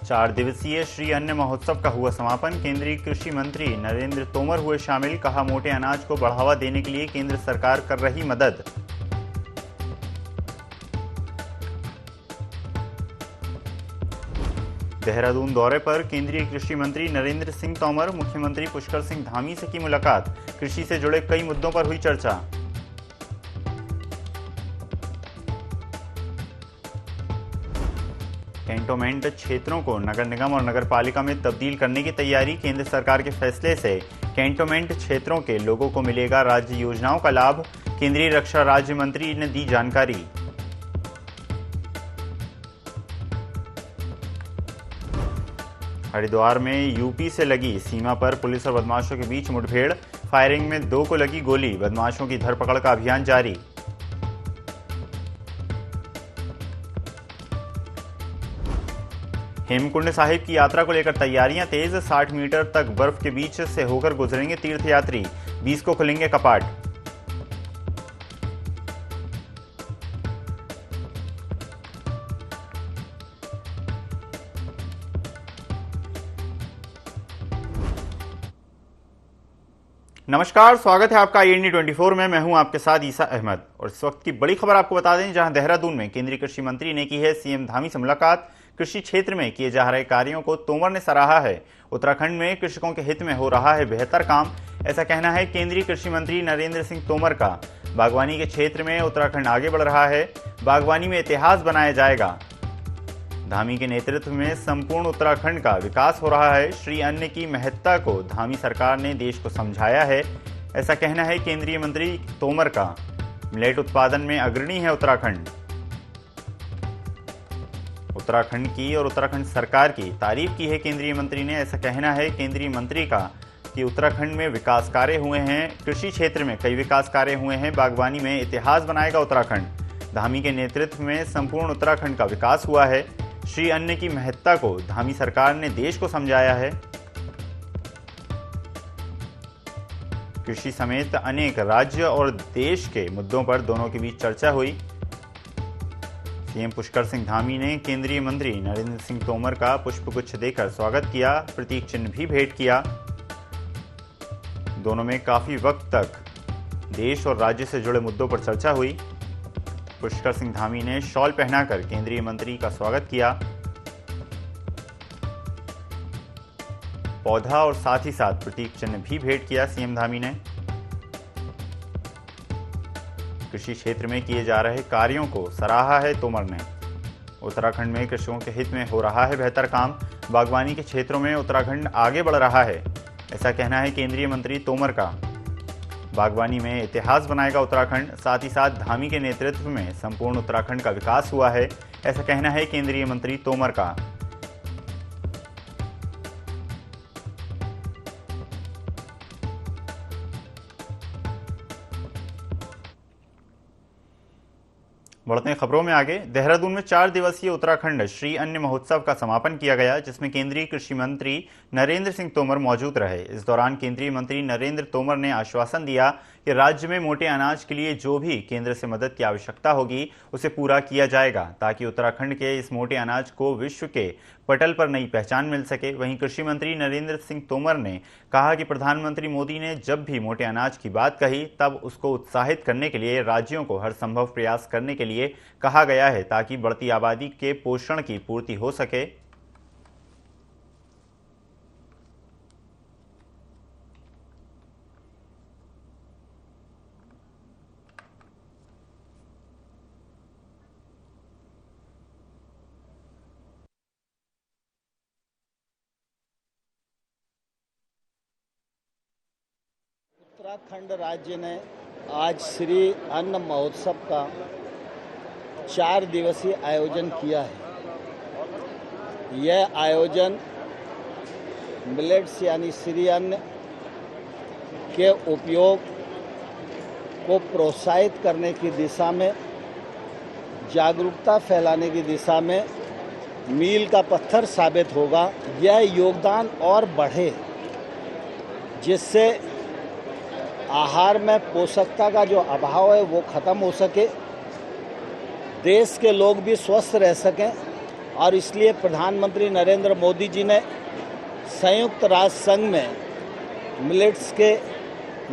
4 दिवसीय श्री अन्न महोत्सव का हुआ समापन। केंद्रीय कृषि मंत्री नरेंद्र तोमर हुए शामिल। कहा, मोटे अनाज को बढ़ावा देने के लिए केंद्र सरकार कर रही मदद। देहरादून दौरे पर केंद्रीय कृषि मंत्री नरेंद्र सिंह तोमर। मुख्यमंत्री पुष्कर सिंह धामी से की मुलाकात। कृषि से जुड़े कई मुद्दों पर हुई चर्चा। कैंटोनमेंट क्षेत्रों को नगर निगम और नगर पालिका में तब्दील करने की तैयारी। केंद्र सरकार के फैसले से कैंटोनमेंट क्षेत्रों के लोगों को मिलेगा राज्य योजनाओं का लाभ। केंद्रीय रक्षा राज्य मंत्री ने दी जानकारी। हरिद्वार में यूपी से लगी सीमा पर पुलिस और बदमाशों के बीच मुठभेड़। फायरिंग में 2 को लगी गोली। बदमाशों की धरपकड़ का अभियान जारी। हेमकुंड साहिब की यात्रा को लेकर तैयारियां तेज। 60 मीटर तक बर्फ के बीच से होकर गुजरेंगे तीर्थयात्री। 20 को खुलेंगे कपाट। नमस्कार, स्वागत है आपका IND 24 में। मैं हूं आपके साथ ईसा अहमद और इस वक्त की बड़ी खबर आपको बता दें, जहां देहरादून में केंद्रीय कृषि मंत्री ने की है सीएम धामी से मुलाकात। कृषि क्षेत्र में किए जा रहे कार्यों को तोमर ने सराहा है। उत्तराखंड में कृषकों के हित में हो रहा है बेहतर काम, ऐसा कहना है केंद्रीय कृषि मंत्री नरेंद्र सिंह तोमर का। बागवानी के क्षेत्र में उत्तराखंड आगे बढ़ रहा है। बागवानी में इतिहास बनाया जाएगा। धामी के नेतृत्व में संपूर्ण उत्तराखंड का विकास हो रहा है। श्री अन्न की महत्ता को धामी सरकार ने देश को समझाया है, ऐसा कहना है केंद्रीय मंत्री तोमर का। मिलेट उत्पादन में अग्रणी है उत्तराखंड। उत्तराखंड की और उत्तराखंड सरकार की तारीफ की है केंद्रीय मंत्री ने। ऐसा कहना है केंद्रीय मंत्री का कि उत्तराखंड में विकास कार्य हुए हैं। कृषि क्षेत्र में कई विकास कार्य हुए हैं। बागवानी में इतिहास बनाएगा उत्तराखंड। धामी के नेतृत्व में संपूर्ण उत्तराखंड का विकास हुआ है। श्री अन्न की महत्ता को धामी सरकार ने देश को समझाया है। कृषि समेत अनेक राज्य और देश के मुद्दों पर दोनों के बीच चर्चा हुई। सीएम पुष्कर सिंह धामी ने केंद्रीय मंत्री नरेंद्र सिंह तोमर का पुष्पगुच्छ देकर स्वागत किया। प्रतीक चिन्ह भी भेंट किया। दोनों में काफी वक्त तक देश और राज्य से जुड़े मुद्दों पर चर्चा हुई। पुष्कर सिंह धामी ने शॉल पहनाकर केंद्रीय मंत्री का स्वागत किया। पौधा और साथ ही साथ प्रतीक चिन्ह भी भेंट किया सीएम धामी ने। कृषि क्षेत्र में किए जा रहे कार्यों को सराहा है तोमर ने। उत्तराखंड में कृषकों के हित में हो रहा है बेहतर काम। बागवानी के क्षेत्रों में उत्तराखंड आगे बढ़ रहा है, ऐसा कहना है केंद्रीय मंत्री तोमर का। बागवानी में इतिहास बनाएगा उत्तराखंड। साथ ही साथ धामी के नेतृत्व में संपूर्ण उत्तराखंड का विकास हुआ है, ऐसा कहना है केंद्रीय मंत्री तोमर का। बढ़ते हैं खबरों में आगे। देहरादून में 4 दिवसीय उत्तराखंड श्री अन्न महोत्सव का समापन किया गया, जिसमें केंद्रीय कृषि मंत्री नरेंद्र सिंह तोमर मौजूद रहे। इस दौरान केंद्रीय मंत्री नरेंद्र तोमर ने आश्वासन दिया कि राज्य में मोटे अनाज के लिए जो भी केंद्र से मदद की आवश्यकता होगी उसे पूरा किया जाएगा, ताकि उत्तराखंड के इस मोटे अनाज को विश्व के पटल पर नई पहचान मिल सके। वहीं कृषि मंत्री नरेंद्र सिंह तोमर ने कहा कि प्रधानमंत्री मोदी ने जब भी मोटे अनाज की बात कही तब उसको उत्साहित करने के लिए राज्यों को हर संभव प्रयास करने के लिए कहा गया है, ताकि बढ़ती आबादी के पोषण की पूर्ति हो सके। उत्तराखंड राज्य ने आज श्री अन्न महोत्सव का 4 दिवसीय आयोजन किया है। यह आयोजन मिलेट्स यानी श्री अन्न के उपयोग को प्रोत्साहित करने की दिशा में, जागरूकता फैलाने की दिशा में मील का पत्थर साबित होगा। यह योगदान और बढ़े, जिससे आहार में पोषकता का जो अभाव है वो ख़त्म हो सके, देश के लोग भी स्वस्थ रह सकें और इसलिए प्रधानमंत्री नरेंद्र मोदी जी ने संयुक्त राष्ट्र संघ में मिलेट्स के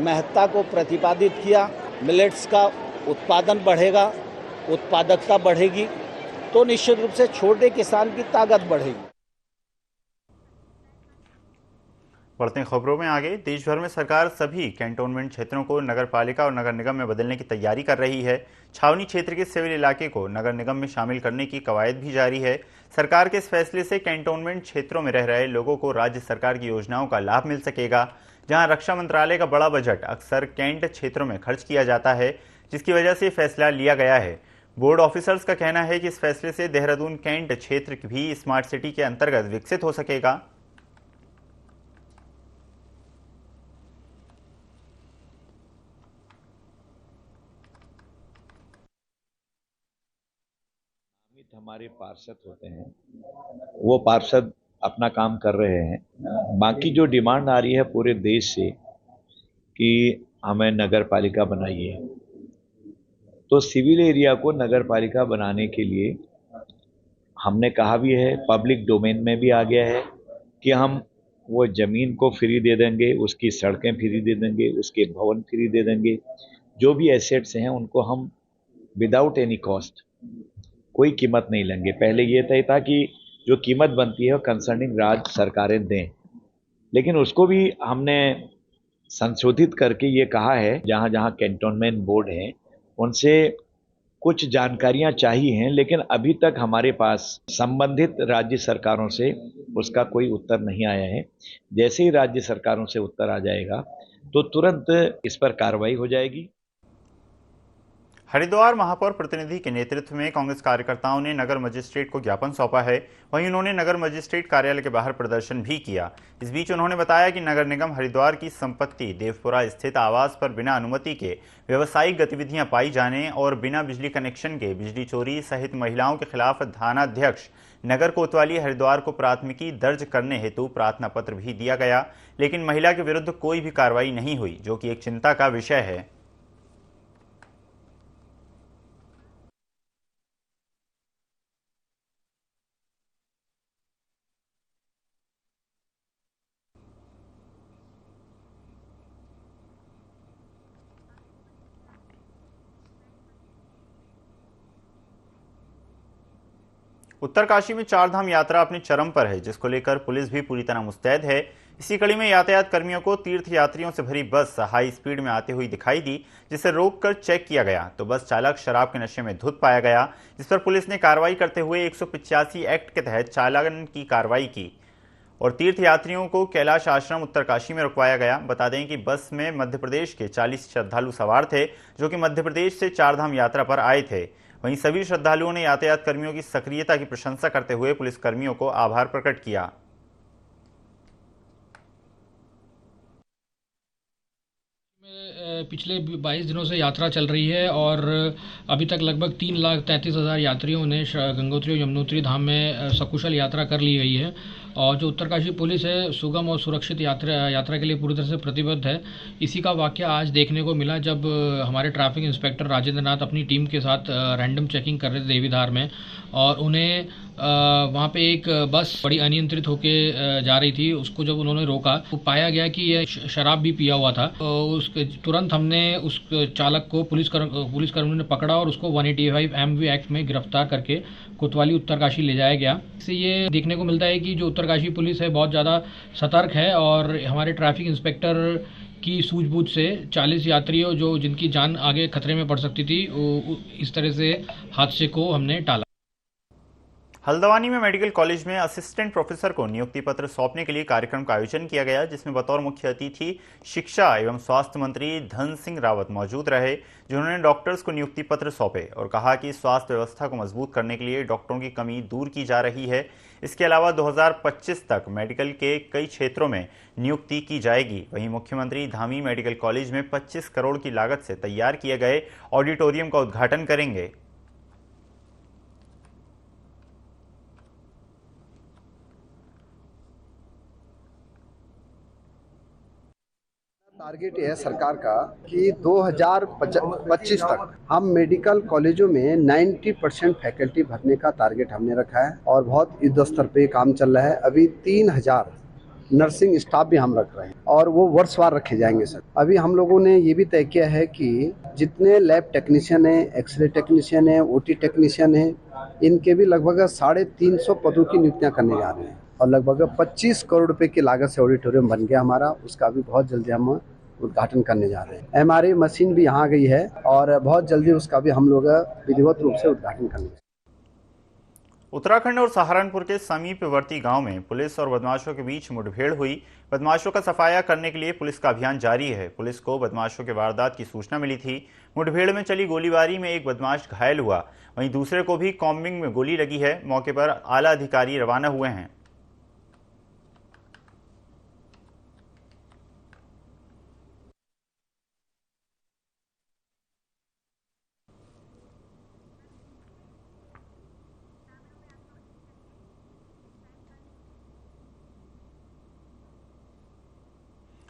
महत्ता को प्रतिपादित किया। मिलेट्स का उत्पादन बढ़ेगा, उत्पादकता बढ़ेगी, तो निश्चित रूप से छोटे किसान की ताकत बढ़ेगी। बढ़ते खबरों में आगे, देश भर में सरकार सभी कैंटोनमेंट क्षेत्रों को नगर पालिका और नगर निगम में बदलने की तैयारी कर रही है। छावनी क्षेत्र के सिविल इलाके को नगर निगम में शामिल करने की कवायद भी जारी है। सरकार के इस फैसले से कैंटोनमेंट क्षेत्रों में रह रहे लोगों को राज्य सरकार की योजनाओं का लाभ मिल सकेगा। जहां रक्षा मंत्रालय का बड़ा बजट अक्सर कैंट क्षेत्रों में खर्च किया जाता है, जिसकी वजह से फैसला लिया गया है। बोर्ड ऑफिसर्स का कहना है कि इस फैसले से देहरादून कैंट क्षेत्र भी स्मार्ट सिटी के अंतर्गत विकसित हो सकेगा। हमारे पार्षद होते हैं, वो पार्षद अपना काम कर रहे हैं। बाकी जो डिमांड आ रही है पूरे देश से कि हमें नगर पालिका बनाइए, तो सिविल एरिया को नगर पालिका बनाने के लिए हमने कहा भी है, पब्लिक डोमेन में भी आ गया है कि हम वो ज़मीन को फ्री दे देंगे, उसकी सड़कें फ्री दे देंगे, उसके भवन फ्री दे देंगे। जो भी एसेट्स हैं उनको हम विदाउट एनी कॉस्ट, कोई कीमत नहीं लेंगे। पहले ये तय था कि जो कीमत बनती है वो कंसर्निंग राज्य सरकारें दें, लेकिन उसको भी हमने संशोधित करके ये कहा है, जहाँ जहाँ कैंटोनमेंट बोर्ड हैं उनसे कुछ जानकारियां चाहिए हैं, लेकिन अभी तक हमारे पास संबंधित राज्य सरकारों से उसका कोई उत्तर नहीं आया है। जैसे ही राज्य सरकारों से उत्तर आ जाएगा तो तुरंत इस पर कार्रवाई हो जाएगी। हरिद्वार महापौर प्रतिनिधि के नेतृत्व में कांग्रेस कार्यकर्ताओं ने नगर मजिस्ट्रेट को ज्ञापन सौंपा है। वहीं उन्होंने नगर मजिस्ट्रेट कार्यालय के बाहर प्रदर्शन भी किया। इस बीच उन्होंने बताया कि नगर निगम हरिद्वार की संपत्ति देवपुरा स्थित आवास पर बिना अनुमति के व्यावसायिक गतिविधियां पाई जाने और बिना बिजली कनेक्शन के बिजली चोरी सहित महिलाओं के खिलाफ थानाध्यक्ष नगर कोतवाली हरिद्वार को प्राथमिकी दर्ज करने हेतु प्रार्थना पत्र भी दिया गया, लेकिन महिला के विरुद्ध कोई भी कार्रवाई नहीं हुई, जो कि एक चिंता का विषय है। उत्तरकाशी में चारधाम यात्रा अपने चरम पर है, जिसको लेकर पुलिस भी पूरी तरह मुस्तैद है। इसी कड़ी में यातायात कर्मियों को तीर्थ यात्रियों से भरी बस हाई स्पीड में आते हुई दिखाई दी, जिसे रोककर चेक किया गया तो बस चालक शराब के नशे में धुत पाया गया, जिस पर पुलिस ने कार्रवाई करते हुए 185 एक्ट के तहत चालान की कार्रवाई की और तीर्थ यात्रियों को कैलाश आश्रम उत्तरकाशी में रुकवाया गया। बता दें कि बस में मध्य प्रदेश के 40 श्रद्धालु सवार थे, जो कि मध्य प्रदेश से चारधाम यात्रा पर आए थे। वहीं सभी श्रद्धालुओं ने यातायात कर्मियों की सक्रियता की प्रशंसा करते हुए पुलिस कर्मियों को आभार प्रकट किया। पिछले 22 दिनों से यात्रा चल रही है और अभी तक लगभग 3,33,000 यात्रियों ने गंगोत्री और यमुनोत्री धाम में सकुशल यात्रा कर ली गई है। और जो उत्तरकाशी पुलिस है सुगम और सुरक्षित यात्रा के लिए पूरी तरह से प्रतिबद्ध है। इसी का वाकया आज देखने को मिला जब हमारे ट्रैफिक इंस्पेक्टर राजेंद्र नाथ अपनी टीम के साथ रैंडम चेकिंग कर रहे थे देवीधार में, और उन्हें वहाँ पे एक बस बड़ी अनियंत्रित होके जा रही थी। उसको जब उन्होंने रोका तो पाया गया कि यह शराब भी पिया हुआ था। उसके तुरंत हमने उस चालक को पुलिसकर्मियों ने पकड़ा और उसको 185 एमवी एक्ट में गिरफ्तार करके कोतवाली उत्तरकाशी ले जाया गया। इससे ये देखने को मिलता है कि जो उत्तरकाशी पुलिस है बहुत ज़्यादा सतर्क है और हमारे ट्रैफिक इंस्पेक्टर की सूझबूझ से 40 यात्रियों जिनकी जान आगे खतरे में पड़ सकती थी, इस तरह से हादसे को हमने टाला। हल्द्वानी में मेडिकल कॉलेज में असिस्टेंट प्रोफेसर को नियुक्ति पत्र सौंपने के लिए कार्यक्रम का आयोजन किया गया, जिसमें बतौर मुख्य अतिथि शिक्षा एवं स्वास्थ्य मंत्री धन सिंह रावत मौजूद रहे, जिन्होंने डॉक्टर्स को नियुक्ति पत्र सौंपे और कहा कि स्वास्थ्य व्यवस्था को मजबूत करने के लिए डॉक्टरों की कमी दूर की जा रही है। इसके अलावा 2025 तक मेडिकल के कई क्षेत्रों में नियुक्ति की जाएगी। वहीं मुख्यमंत्री धामी मेडिकल कॉलेज में 25 करोड़ की लागत से तैयार किए गए ऑडिटोरियम का उद्घाटन करेंगे। टारगेट है सरकार का कि 2025 तक हम मेडिकल कॉलेजों में 90% फैकल्टी भरने का टारगेट हमने रखा है और बहुत युद्ध स्तर पे काम चल रहा है। अभी 3000 नर्सिंग स्टाफ भी हम रख रहे हैं और वो वर्षवार रखे जाएंगे सर। अभी हम लोगों ने ये भी तय किया है कि जितने लैब टेक्नीशियन है, एक्सरे टेक्नीशियन है, ओटी टेक्नीशियन है, इनके भी लगभग 350 पदों की नियुक्तियां करने जा रहे हैं और लगभग 25 करोड़ रुपए की लागत से ऑडिटोरियम बन गया हमारा। उसका भी बहुत जल्दी हम उद्घाटन करने जा रहे हैं। एमआरआई मशीन भी यहाँ गई है और बहुत जल्दी उसका भी हम लोग विधिवत रूप से उद्घाटन करेंगे। उत्तराखंड और सहारनपुर के समीपवर्ती गांव में पुलिस और बदमाशों के बीच मुठभेड़ हुई। बदमाशों का सफाया करने के लिए पुलिस का अभियान जारी है। पुलिस को बदमाशों के वारदात की सूचना मिली थी। मुठभेड़ में चली गोलीबारी में एक बदमाश घायल हुआ, वहीं दूसरे को भी कॉम्बिंग में गोली लगी है। मौके पर आला अधिकारी रवाना हुए हैं।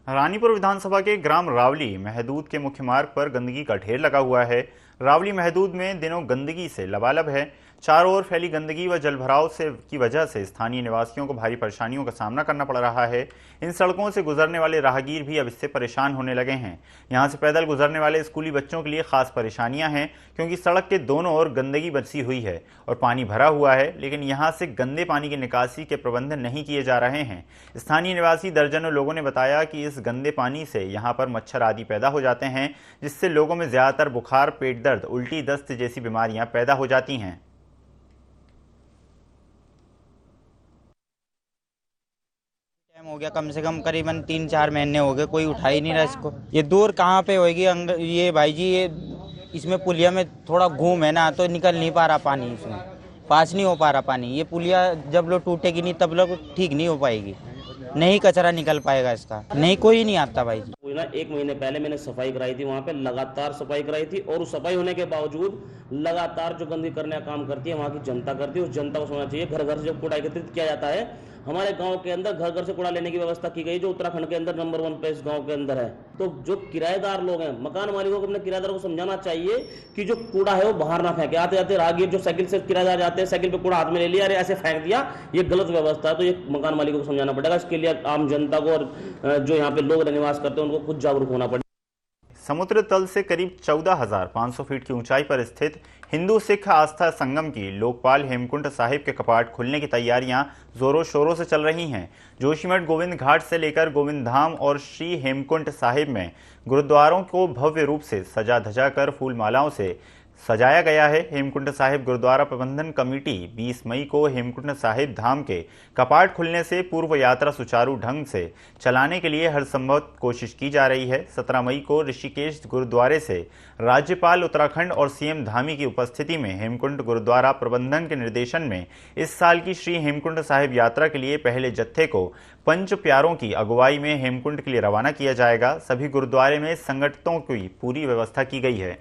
रानीपुर विधानसभा के ग्राम रावली महदूद के मुख्य मार्ग पर गंदगी का ढेर लगा हुआ है। रावली महदूद में दिनों गंदगी से लबालब है। चारों ओर फैली गंदगी व जलभराव की वजह से स्थानीय निवासियों को भारी परेशानियों का सामना करना पड़ रहा है। इन सड़कों से गुजरने वाले राहगीर भी अब इससे परेशान होने लगे हैं। यहाँ से पैदल गुजरने वाले स्कूली बच्चों के लिए खास परेशानियां हैं, क्योंकि सड़क के दोनों ओर गंदगी बसी हुई है और पानी भरा हुआ है, लेकिन यहाँ से गंदे पानी की निकासी के प्रबंध नहीं किए जा रहे हैं। स्थानीय निवासी दर्जनों लोगों ने बताया कि इस गंदे पानी से यहाँ पर मच्छर आदि पैदा हो जाते हैं, जिससे लोगों में ज्यादातर बुखार, पेट दर्द, उल्टी, दस्त जैसी बीमारियां पैदा हो जाती हैं। टाइम हो गया, कम से कम करीबन 3-4 महीने हो गए, कोई उठा ही नहीं रहा इसको। ये दूर कहाँ पे होएगी ये भाई जी, ये इसमें पुलिया में थोड़ा घूम है ना, तो निकल नहीं पा रहा पानी, इसमें पास नहीं हो पा रहा पानी। ये पुलिया जब लोग टूटेगी नहीं तब लोग ठीक नहीं हो पाएगी, नहीं कचरा निकल पाएगा इसका, नहीं कोई नहीं आता भाई जी। ना 1 महीने पहले मैंने सफाई कराई थी, वहाँ पे लगातार सफाई कराई थी, और उस सफाई होने के बावजूद लगातार जो गंदगी करने का काम करती है वहाँ की जनता करती है। उस जनता को समझना चाहिए, घर घर से जब कूड़ा एकत्रित किया जाता है, हमारे गांव के अंदर घर घर से कूड़ा लेने की व्यवस्था की गई, जो उत्तराखंड के अंदर नंबर 1 पे इस गांव के अंदर है। तो जो किराएदार लोग हैं, मकान मालिकों को अपने किराएदारों को समझाना चाहिए कि जो कूड़ा है वो बाहर ना फेंके। आते जाते राहगीर जो साइकिल से किराएदार जाते हैं, साइकिल पे कूड़ा हाथ में ले लिया, अरे ऐसे फेंक दिया, ये गलत व्यवस्था है। तो ये मकान मालिकों को समझाना पड़ेगा। इसके लिए आम जनता को और जो यहाँ पे लोग निवास करते हैं उनको खुद जागरूक होना पड़ेगा। समुद्र तल से करीब 14,500 फीट की ऊंचाई पर स्थित हिंदू सिख आस्था संगम की लोकपाल हेमकुंड साहिब के कपाट खुलने की तैयारियां जोरों शोरों से चल रही हैं। जोशीमठ गोविंद घाट से लेकर गोविंद धाम और श्री हेमकुंड साहिब में गुरुद्वारों को भव्य रूप से सजा धजा कर फूल मालाओं से सजाया गया है। हेमकुंड साहिब गुरुद्वारा प्रबंधन कमेटी 20 मई को हेमकुंड साहिब धाम के कपाट खुलने से पूर्व यात्रा सुचारू ढंग से चलाने के लिए हर संभव कोशिश की जा रही है। 17 मई को ऋषिकेश गुरुद्वारे से राज्यपाल उत्तराखंड और सीएम धामी की उपस्थिति में हेमकुंड गुरुद्वारा प्रबंधन के निर्देशन में इस साल की श्री हेमकुंड साहिब यात्रा के लिए पहले जत्थे को पंच प्यारों की अगुवाई में हेमकुंड के लिए रवाना किया जाएगा। सभी गुरुद्वारे में संगठनों की पूरी व्यवस्था की गई है।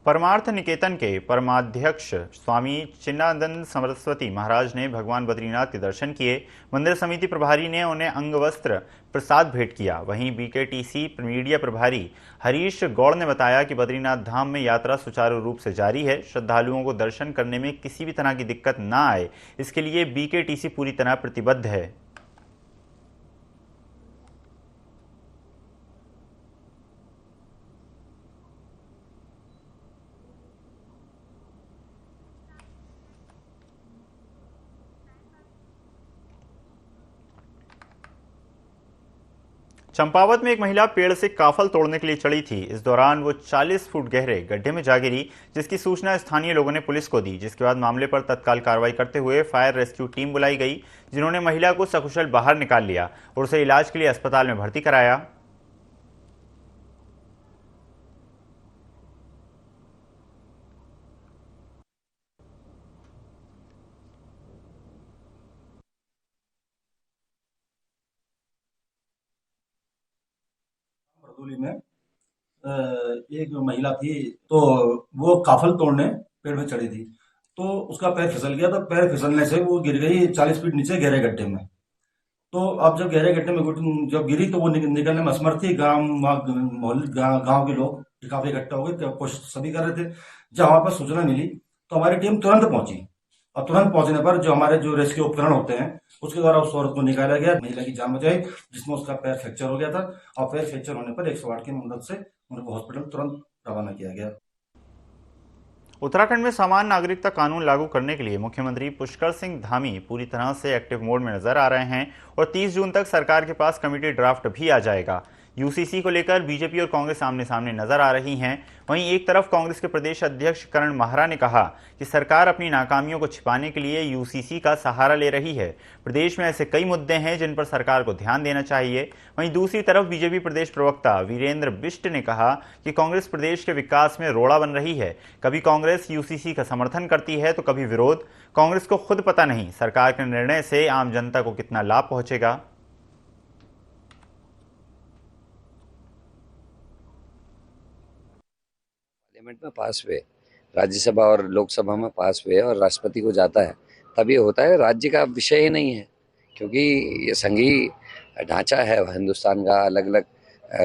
परमार्थ निकेतन के परमाध्यक्ष स्वामी चिन्नानंद सरस्वती महाराज ने भगवान बद्रीनाथ के दर्शन किए। मंदिर समिति प्रभारी ने उन्हें अंग वस्त्र प्रसाद भेंट किया। वहीं बीकेटीसी मीडिया प्रभारी हरीश गौड़ ने बताया कि बद्रीनाथ धाम में यात्रा सुचारू रूप से जारी है। श्रद्धालुओं को दर्शन करने में किसी भी तरह की दिक्कत न आए, इसके लिए बीकेटीसी पूरी तरह प्रतिबद्ध है। चंपावत में एक महिला पेड़ से काफल तोड़ने के लिए चढ़ी थी। इस दौरान वो 40 फुट गहरे गड्ढे में जा गिरी, जिसकी सूचना स्थानीय लोगों ने पुलिस को दी, जिसके बाद मामले पर तत्काल कार्रवाई करते हुए फायर रेस्क्यू टीम बुलाई गई, जिन्होंने महिला को सकुशल बाहर निकाल लिया और उसे इलाज के लिए अस्पताल में भर्ती कराया। बरदोली में एक महिला थी, तो वो काफल तोड़ने पेड़ पे चढ़ी थी, तो उसका पैर फिसल गया, तो पैर फिसलने से वो गिर गई 40 फीट नीचे गहरे गड्ढे में। तो अब जब गहरे गड्ढे में जब गिरी तो वो निकलने में असमर्थ थी। मोहल्ले गांव के लोग काफी इकट्ठा हो गए, तो कोशिश सभी कर रहे थे। जब हमारे पास सूचना मिली तो हमारी टीम तुरंत पहुंची, और तुरंत पहुंचने पर जो हमारे जो रेस्क्यू उपकरण होते हैं उसके द्वारा उस औरत को निकाला गया, महिला की जान बचाई, जिसमें उसका पैर फ्रैक्चर हो गया था, और पैर फ्रैक्चर होने पर 108 की मदद से उनको हॉस्पिटल तुरंत रवाना किया गया। उत्तराखंड में समान नागरिकता कानून लागू करने के लिए मुख्यमंत्री पुष्कर सिंह धामी पूरी तरह से एक्टिव मोड में नजर आ रहे हैं और 30 जून तक सरकार के पास कमेटी ड्राफ्ट भी आ जाएगा। यूसीसी को लेकर बीजेपी और कांग्रेस आमने सामने नजर आ रही हैं। वहीं एक तरफ कांग्रेस के प्रदेश अध्यक्ष करण माहरा ने कहा कि सरकार अपनी नाकामियों को छिपाने के लिए यूसीसी का सहारा ले रही है। प्रदेश में ऐसे कई मुद्दे हैं जिन पर सरकार को ध्यान देना चाहिए। वहीं दूसरी तरफ बीजेपी प्रदेश प्रवक्ता वीरेंद्र बिष्ट ने कहा कि कांग्रेस प्रदेश के विकास में रोड़ा बन रही है। कभी कांग्रेस यूसीसी का समर्थन करती है तो कभी विरोध। कांग्रेस को खुद पता नहीं सरकार के निर्णय से आम जनता को कितना लाभ पहुंचेगा। पार्लियामेंट में पास हुए, राज्यसभा और लोकसभा में पास हुए और राष्ट्रपति को जाता है, तब ये होता है। राज्य का विषय ही नहीं है, क्योंकि ये संघीय ढांचा है हिंदुस्तान का। अलग अलग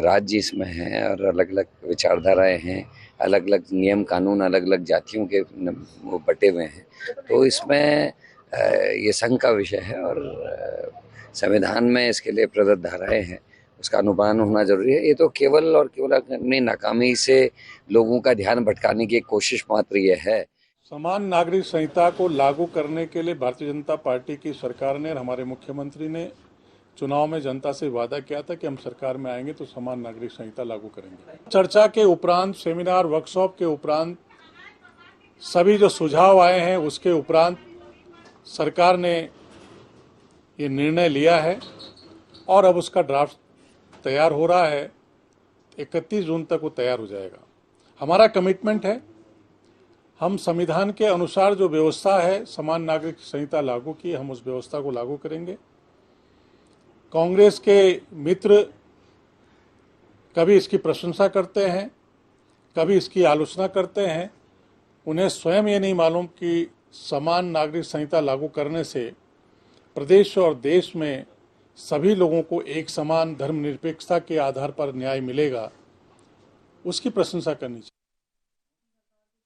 राज्य इसमें हैं और अलग अलग विचारधाराएं हैं, अलग अलग नियम कानून, अलग अलग जातियों के वो बटे हुए हैं। तो इसमें ये संघ का विषय है और संविधान में इसके लिए प्रदत्त धाराएं हैं, उसका अनुपालन होना जरूरी है। ये तो केवल और केवल अपनी नाकामी से लोगों का ध्यान भटकाने की एक कोशिश मात्र ये है। समान नागरिक संहिता को लागू करने के लिए भारतीय जनता पार्टी की सरकार ने और हमारे मुख्यमंत्री ने चुनाव में जनता से वादा किया था कि हम सरकार में आएंगे तो समान नागरिक संहिता लागू करेंगे। चर्चा के उपरांत, सेमिनार वर्कशॉप के उपरांत, सभी जो सुझाव आए हैं उसके उपरांत सरकार ने ये निर्णय लिया है और अब उसका ड्राफ्ट तैयार हो रहा है। 31 जून तक वो तैयार हो जाएगा। हमारा कमिटमेंट है, हम संविधान के अनुसार जो व्यवस्था है समान नागरिक संहिता लागू की, हम उस व्यवस्था को लागू करेंगे। कांग्रेस के मित्र कभी इसकी प्रशंसा करते हैं, कभी इसकी आलोचना करते हैं। उन्हें स्वयं ये नहीं मालूम कि समान नागरिक संहिता लागू करने से प्रदेश और देश में सभी लोगों को एक समान धर्मनिरपेक्षता के आधार पर न्याय मिलेगा, उसकी प्रशंसा करनी चाहिए।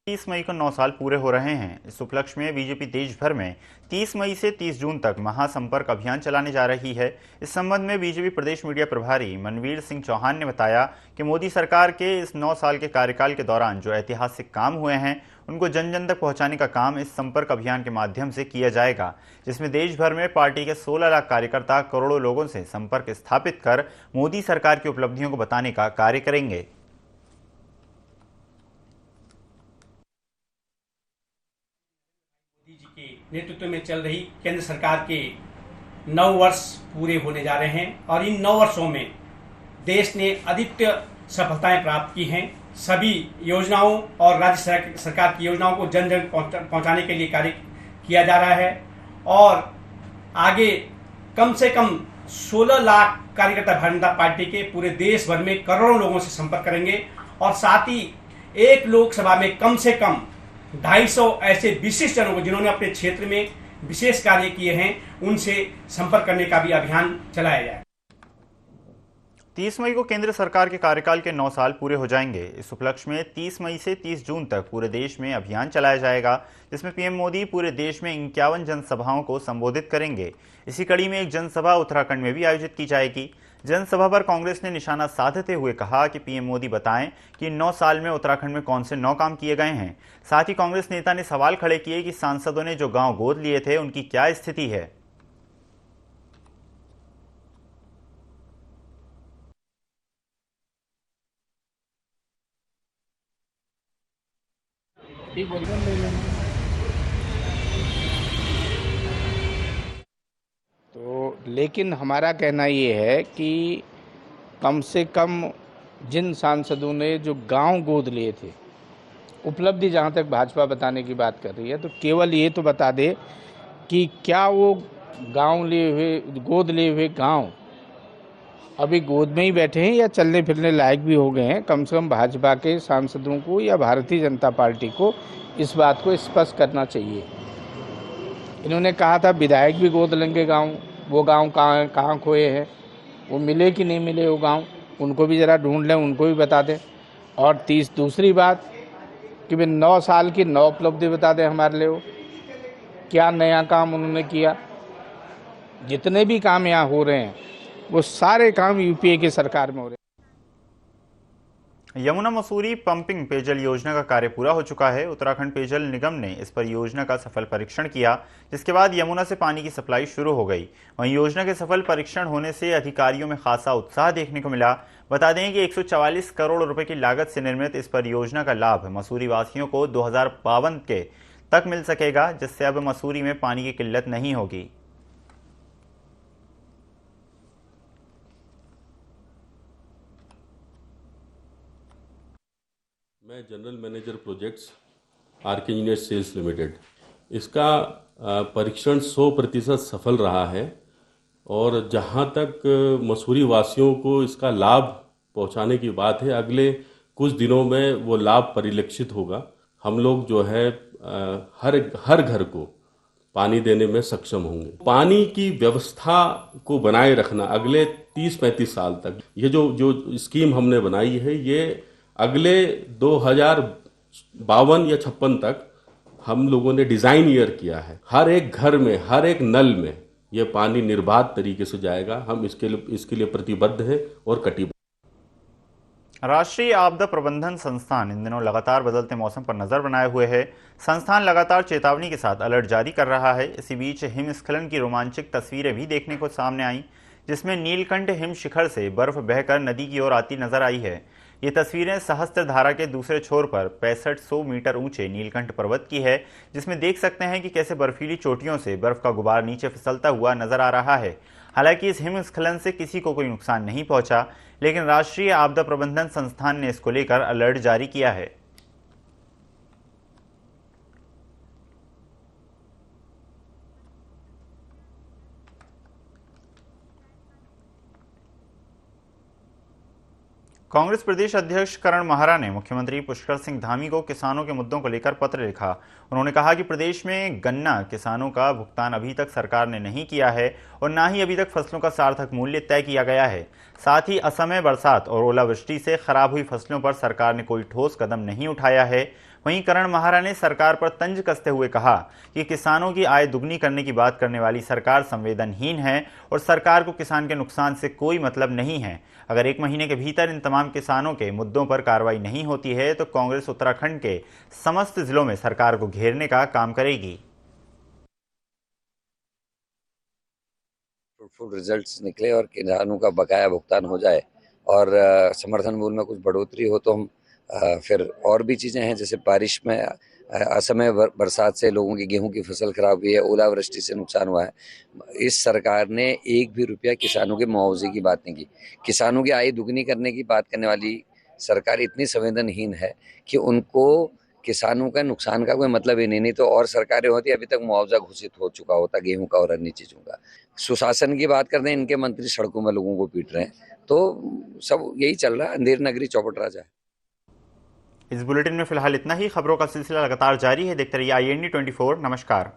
30 मई को 9 साल पूरे हो रहे हैं। इस उपलक्ष्य में बीजेपी देश भर में 30 मई से 30 जून तक महासंपर्क अभियान चलाने जा रही है। इस संबंध में बीजेपी प्रदेश मीडिया प्रभारी मनवीर सिंह चौहान ने बताया कि मोदी सरकार के इस 9 साल के कार्यकाल के दौरान जो ऐतिहासिक काम हुए हैं उनको जन जन तक पहुंचाने का काम इस संपर्क अभियान के माध्यम से किया जाएगा, जिसमें देश भर में पार्टी के 16 लाख कार्यकर्ता करोड़ों लोगों से संपर्क स्थापित कर मोदी सरकार की उपलब्धियों को बताने का कार्य करेंगे। नेतृत्व में चल रही केंद्र सरकार के 9 वर्ष पूरे होने जा रहे हैं और इन 9 वर्षों में देश ने अद्वितीय सफलताएं प्राप्त की हैं। सभी योजनाओं और राज्य सरकार की योजनाओं को जन जन पहुंचाने के लिए कार्य किया जा रहा है और आगे कम से कम 16 लाख कार्यकर्ता भारतीय जनता पार्टी के पूरे देश भर में करोड़ों लोगों से संपर्क करेंगे और साथ ही एक लोकसभा में कम से कम 250 ऐसे विशिष्ट जनों को जिन्होंने अपने क्षेत्र में विशेष कार्य किए हैं उनसे संपर्क करने का भी अभियान चलाया जाए। 30 मई को केंद्र सरकार के कार्यकाल के 9 साल पूरे हो जाएंगे। इस उपलक्ष्य में 30 मई से 30 जून तक पूरे देश में अभियान चलाया जाएगा, जिसमें पीएम मोदी पूरे देश में 51 जनसभाओं को संबोधित करेंगे। इसी कड़ी में एक जनसभा उत्तराखंड में भी आयोजित की जाएगी। जनसभा पर कांग्रेस ने निशाना साधते हुए कहा कि पीएम मोदी बताएं कि 9 साल में उत्तराखंड में कौन से 9 काम किए गए हैं। साथ ही कांग्रेस नेता ने सवाल खड़े किए कि सांसदों ने जो गांव गोद लिए थे उनकी क्या स्थिति है। तो लेकिन हमारा कहना ये है कि कम से कम जिन सांसदों ने जो गांव गोद लिए थे, उपलब्धि जहां तक भाजपा बताने की बात कर रही है, तो केवल ये तो बता दे कि क्या वो गांव लिए हुए, गोद लिए हुए गांव अभी गोद में ही बैठे हैं या चलने फिरने लायक भी हो गए हैं। कम से कम भाजपा के सांसदों को या भारतीय जनता पार्टी को इस बात को स्पष्ट करना चाहिए। इन्होंने कहा था विधायक भी गोद लेंगे गांव, वो गांव कहाँ खोए हैं, वो मिले कि नहीं मिले वो गांव, उनको भी ज़रा ढूंढ लें, उनको भी बता दें। और दूसरी बात कि वे 9 साल की 9 उपलब्धि बता दें हमारे लिए, वो क्या नया काम उन्होंने किया। जितने भी काम यहाँ हो रहे हैं वो सारे काम यूपीए की सरकार में हो रहे हैं। यमुना मसूरी पंपिंग पेयजल योजना का कार्य पूरा हो चुका है। उत्तराखंड पेयजल निगम ने इस परियोजना का सफल परीक्षण किया, जिसके बाद यमुना से पानी की सप्लाई शुरू हो गई। वहीं योजना के सफल परीक्षण होने से अधिकारियों में खासा उत्साह देखने को मिला। बता दें कि 144 करोड़ रुपए की लागत से निर्मित इस परियोजना का लाभ मसूरी वासियों को 2052 के तक मिल सकेगा, जिससे अब मसूरी में पानी की किल्लत नहीं होगी। मैं general manager projects RK engineers sales limited, इसका परीक्षण 100% सफल रहा है और जहां तक मसूरी वासियों को इसका लाभ पहुंचाने की बात है, अगले कुछ दिनों में वो लाभ परिलक्षित होगा। हम लोग जो है हर घर को पानी देने में सक्षम होंगे। पानी की व्यवस्था को बनाए रखना अगले 30-35 साल तक, ये जो स्कीम हमने बनाई है, ये अगले 2052 या 56 तक हम लोगों ने डिजाइन ईयर किया है। हर एक घर में, हर एक नल में ये पानी निर्बाध तरीके से जाएगा। हम इसके लिए प्रतिबद्ध हैं और कटिबद्ध। राष्ट्रीय आपदा प्रबंधन संस्थान इन दिनों लगातार बदलते मौसम पर नजर बनाए हुए है। संस्थान लगातार चेतावनी के साथ अलर्ट जारी कर रहा है। इसी बीच हिमस्खलन की रोमांचक तस्वीरें भी देखने को सामने आई, जिसमें नीलकंठ हिम शिखर से बर्फ बहकर नदी की ओर आती नजर आई है। ये तस्वीरें सहस्त्रधारा के दूसरे छोर पर 6500 मीटर ऊंचे नीलकंठ पर्वत की है, जिसमें देख सकते हैं कि कैसे बर्फीली चोटियों से बर्फ का गुबार नीचे फिसलता हुआ नजर आ रहा है। हालांकि इस हिमस्खलन से किसी को कोई नुकसान नहीं पहुंचा, लेकिन राष्ट्रीय आपदा प्रबंधन संस्थान ने इसको लेकर अलर्ट जारी किया है। कांग्रेस प्रदेश अध्यक्ष करण माहरा ने मुख्यमंत्री पुष्कर सिंह धामी को किसानों के मुद्दों को लेकर पत्र लिखा। उन्होंने कहा कि प्रदेश में गन्ना किसानों का भुगतान अभी तक सरकार ने नहीं किया है और न ही अभी तक फसलों का सार्थक मूल्य तय किया गया है। साथ ही असमय बरसात और ओलावृष्टि से खराब हुई फसलों पर सरकार ने कोई ठोस कदम नहीं उठाया है। वहीं करण माहरा ने सरकार पर तंज कसते हुए कहा कि किसानों की आय दुगनी करने की बात करने वाली सरकार संवेदनहीन है और सरकार को किसान के नुकसान से कोई मतलब नहीं है। अगर 1 महीने के भीतर इन तमाम किसानों के मुद्दों पर कार्रवाई नहीं होती है तो कांग्रेस उत्तराखंड के समस्त जिलों में सरकार को घेरने का काम करेगी। फ्रूटफुल रिजल्ट्स निकले और किसानों का बकाया भुगतान हो जाए और समर्थन मूल्य में कुछ बढ़ोतरी हो तो हम फिर और भी चीज़ें हैं, जैसे बारिश में असमय बरसात से लोगों की गेहूं की फसल खराब हुई है, ओलावृष्टि से नुकसान हुआ है। इस सरकार ने 1 भी रुपया किसानों के मुआवजे की बात नहीं की। किसानों की आय दुगनी करने की बात करने वाली सरकार इतनी संवेदनहीन है कि उनको किसानों का नुकसान का कोई मतलब ही नहीं तो और सरकारें होती अभी तक मुआवजा घोषित हो चुका होता गेहूं का और अन्य चीज़ों का। सुशासन की बात करते हैं, इनके मंत्री सड़कों में लोगों को पीट रहे हैं, तो सब यही चल रहा है, अंधेर नगरी चौपट राजा है। इस बुलेटिन में फिलहाल इतना ही। खबरों का सिलसिला लगातार जारी है, देखते रहिए IND 24। नमस्कार।